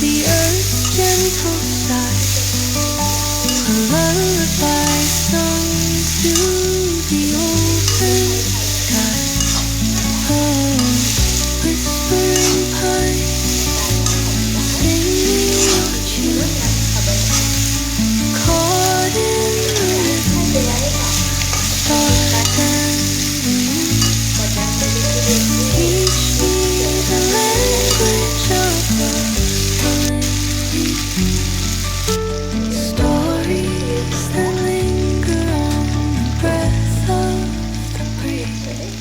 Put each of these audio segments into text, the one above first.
the earth's gentle sigh, a lullaby sung to the open sky. Oh, whispering pines, singing your tune, caught in the rhythm, stars and the moon. Teach me the language of love, stories that linger on the breath of the breeze.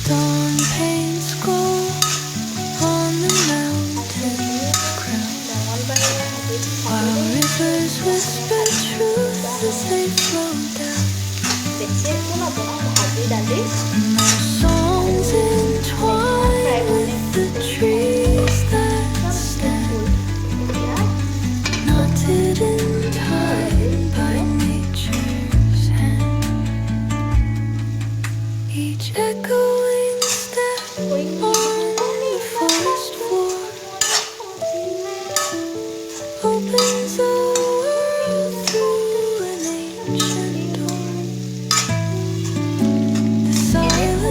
Dawn paints gold on the mountain's crown, while rivers whisper truth as they flow down. And their songs entwine with the trees that stand, knotted in time by nature's hand. Each echoing step on the forest floor opens a world through an ancient door. The silence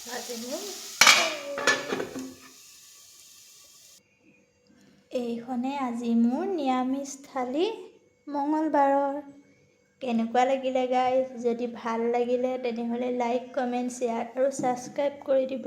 আজি মোৰ এইখনে আজি মোৰ নিৰামিষ থালি মঙলবাৰৰ। কেনেকুৱা লাগিলে guys? যদি ভাল লাগিলে তেনেহ'লে লাইক, কমেণ্ট, শ্বেয়াৰ আৰু ছাবস্ক্ৰাইব কৰি দিব।